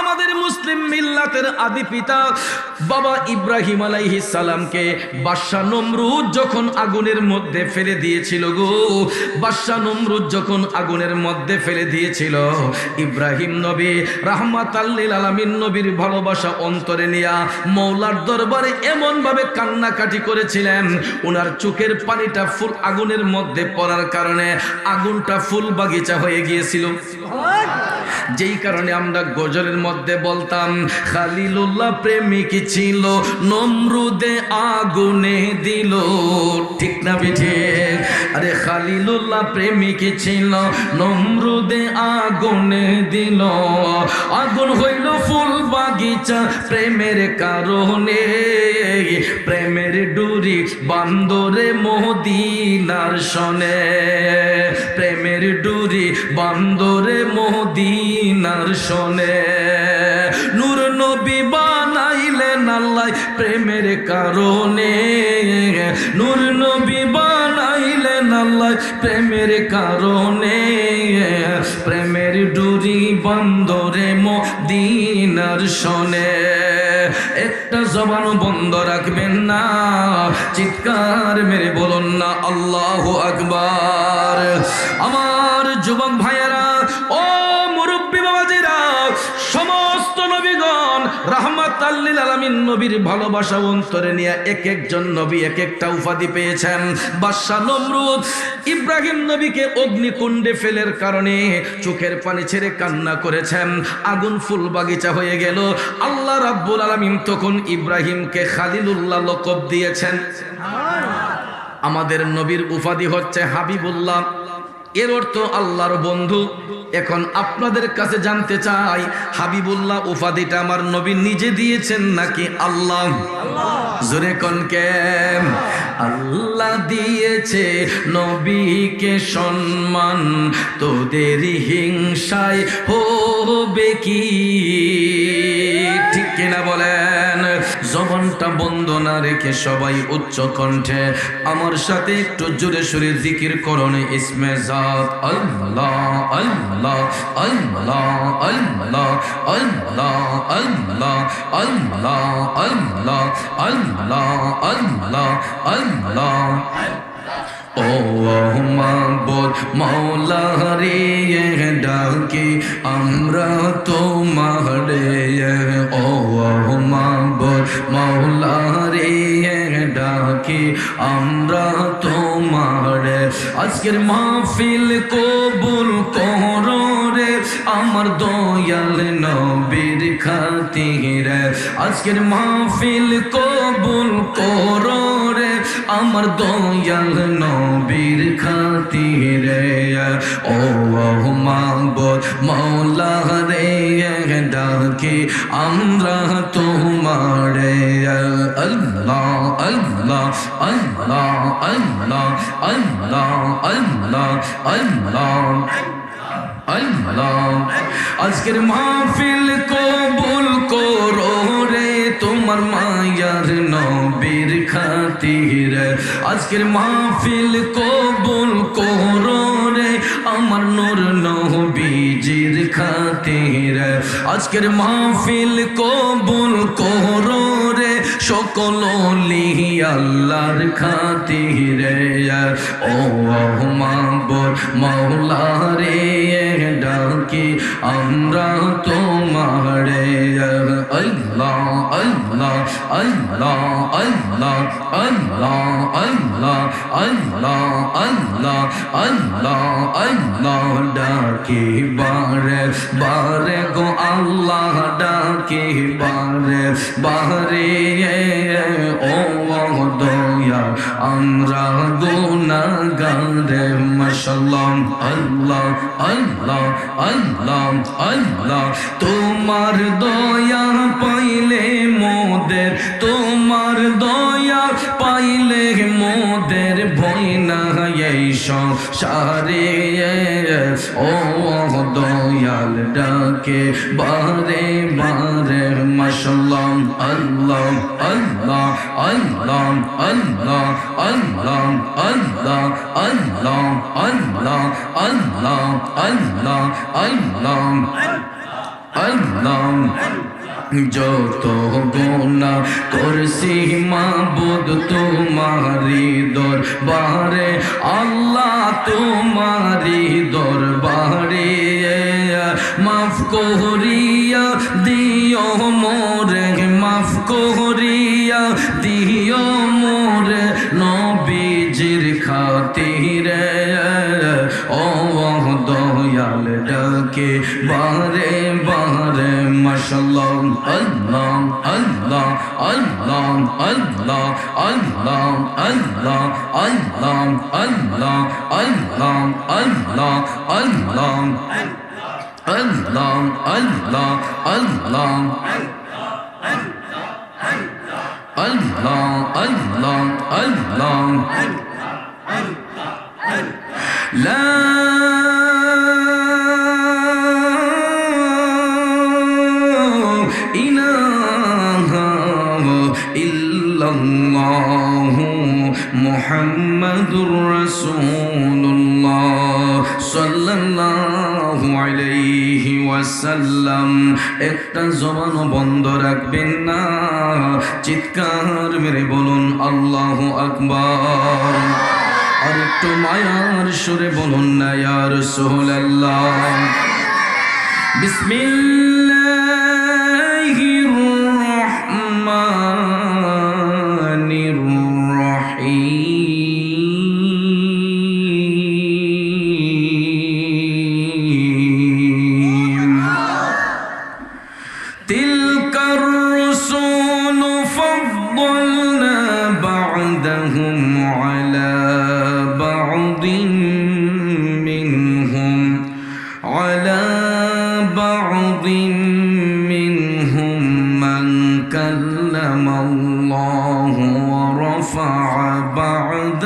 আমাদের মুসলিম মিল্লাতের আদি পিতা বাবা ইব্রাহিম আলাইহিস সালামকে বাদশা নমরুদ যখন আগুনের মধ্যে ফেলে দিয়েছিল গো, বাদশা নমরুদ যখন আগুনের মধ্যে ফেলে দিয়েছিল, ইব্রাহিম নবী রাহমাতাল লিল আলামিন নবীর ভালোবাসা অন্তরে নিয়া মওলার দরবারে এমন ভাবে কান্নাকাটি করেছিলেন, ওনার চোখের পানিটা ফুল আগুনের মধ্যে পড়ার কারণে আগুনটা ফুল বাগিচা হয়ে গিয়েছিল। যেই কারণে আমরা গজলের মধ্যে বলতাম, খালিলুল্লাহ প্রেমিক ছিল নমরুদে আগুনে দিল। ঠিক না বেঠে? আরে খালিলুল্লাহ প্রেমিক ছিল নমরুদে আগুনে দিল, আগুন হইল ফুল বাগিচা প্রেমের কারণে, প্রেমের ডুরি বান্দরে মদিনার শনে, প্রেমের ডুরি বান্দরে মদিনার শনে। নূর নবী বানাইলেন আল্লাহ প্রেমের কারণে, নূর নবী বানাইলেন আল্লাহ প্রেমের কারণে, প্রেমের ডুরি বান্দরে মদিনার শনে। একটা জবান বন্ধ রাখবেন না, চিৎকার মেরে বলুন না আল্লাহু আকবার। আমার যুবক ভাইয়েরা, ও মুরব্বী বাবাজিরা, সমস্ত নবীগণ রাহমাতাল লিল আলামিন নবীর ভালোবাসা অন্তরে নিয়ে এক একজন নবী এক একটা উপাধি পেয়েছেন। বাদশা নমরুদ ইব্রাহিম নবীকে অগ্নিকুণ্ডে ফেলার কারণে চোখের পানি ছেড়ে কান্না করেছেন, আগুন ফুল বাগিচা হয়ে গেল। আল্লাহ রাব্বুল আলামিন তখন ইব্রাহিমকে খালিলুল্লাহ লকব দিয়েছেন। আমাদের নবীর উপাধি হচ্ছে হাবিবুল্লাহ, এর অর্থ আল্লাহর বন্ধু। এখন আপনাদের কাছে জানতে চাই, হাবিবুল্লাহ উপাধিটা আমার নবী নিজে দিয়েছেন নাকি আল্লাহ? জোরে কোন কে? আল্লাহ দিয়েছে নবীকে সম্মান, তোদের হিংসায় হবে কি? ঠিক কিনা বলেন? জবানটা বন্ধ না রেখে সবাই উচ্চ কণ্ঠে আমার সাথে একটু জোরে সোরে জিকির করুন, ইসমে জাত আল্লাহ আল্লাহ আল্লাহ আল্লাহ আল্লাহ আল্লাহ আল্লাহ আল্লাহ আল্লাহ আল্লাহ আল্লাহ। ও মাবুদ মাওলা রে ডাকি আমরা তোমারে, ও মাবুদ মাওলা রে ডাকি আমরা তোমারে। আজকের মাহফিল কবুল করো রে আমার দয়াল নবীর খাতিরে, আজকের মাহফিল কবুল করো রে আমার দয়াল নবীর খাতিরে। ও মাবুদ মাওলা রে ডাকি আমরা তোমারে, আল্লাহ আল্লাহ আল্লাহ আল্লাহ আল্লাহ আল্লাহ আল্লাহ আল্লাহ। আজকের মাহফিল কবুল করো রে তোমার মায়ার নবীর খাতিরে, আজকের মাহফিল কবুল করো রে আমার নূর নবীজির খাতিরে, আজকের মাহফিল কবুল করো রে সকল ওলি আল্লাহর খাতিরে। ও মাবুদ মাওলা রে ডাকি আমরা তোমারে, আল্লাহ আল্লাহ আল্লাহ আল্লাহ আল্লাহ আল্লাহ আল্লাহ আল্লাহ আল্লাহ আল্লাহ ডাকি বারে বারে গো আল্লাহ ডাকি বারে বারে। ও দয়া আমরা গুনাহগার মাশাআল্লাহ আল্লাহ আল্লাহ আল্লাহ আল্লাহ। তোমার দয়া পাইলে মোদের, তোমার দয়া পাইলে মোদের ভয় না এই সংসারে। ও দয়াল ডাকে বারে বারে মাশাআল্লাহ আল্লাহ আল্লাহ আল্লাহ আল্লাহ আল্লাহ আল্লাহ আল্লাহ আল্লাহ আল্লাহ আল্লাহ আল্লাহ আল্লাহ যত গুনাহ করছি মাবুদ তোমারি দরবারে আল্লাহ তোমারি দরবারে মাফ করিয়া দিও মোরে মাফ করিয়া দিও মোরে নবীজির খাতিরে ও দয়াল ডাকে বারে বারে মাশাআল্লাহ আল্লাহ আল্লাহ আল্লাহ আল্লাহ আল্লাহ আল্লাহ আল্লাহ আল্লাহ আল্লাহ আল্লাহ আল্লাহ আল্লাহ আল্লাহ আল্লাহ আল্লাহ আল্লাহ আল্লাহ লা ইলাহা ইল্লাল্লাহু মুহাম্মাদুর রাসূলুল্লাহ সাল্লাল্লাহু আলাইহি ওয়াসাল্লাম। একটা জবানও বন্ধ রাখবেন না, চিৎকার মেরে বলুন আল্লাহু আকবার। আর একটু মায়ার সুরে বলুন না ইয়া রাসূলুল্লাহ। বিসমিল্লাহির রহমানির রহিম। তিলকার রুসুলু ফাদ্দালনা বা'দাহুম আলা বা'দিন মিনহুম আলা বা'দিন মিনহুম মান কাল্লামা আল্লাহু ওয়া রাফা'a